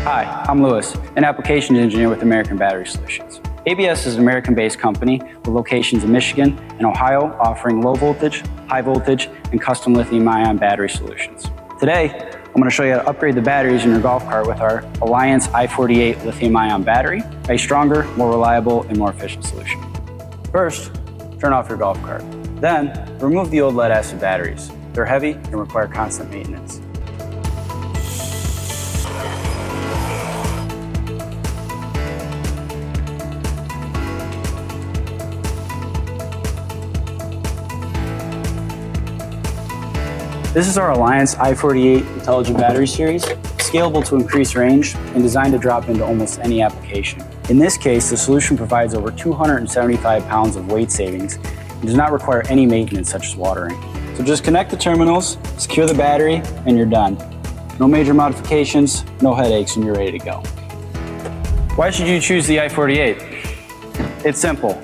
Hi, I'm Lewis, an applications engineer with American Battery Solutions. ABS is an American-based company with locations in Michigan and Ohio, offering low voltage, high voltage, and custom lithium-ion battery solutions. Today, I'm going to show you how to upgrade the batteries in your golf cart with our Alliance I48 lithium-ion battery, a stronger, more reliable, and more efficient solution. First, turn off your golf cart. Then, remove the old lead-acid batteries. They're heavy and require constant maintenance. This is our Alliance I48 Intelligent Battery Series, scalable to increase range and designed to drop into almost any application. In this case, the solution provides over 275 pounds of weight savings and does not require any maintenance such as watering. So just connect the terminals, secure the battery, and you're done. No major modifications, no headaches, and you're ready to go. Why should you choose the I48? It's simple.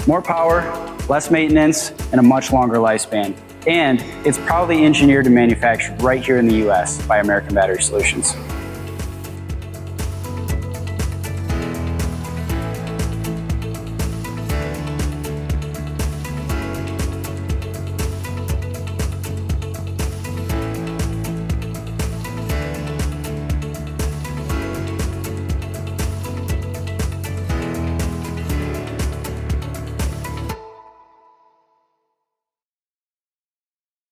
More power, less maintenance, and a much longer lifespan. And it's proudly engineered and manufactured right here in the US by American Battery Solutions.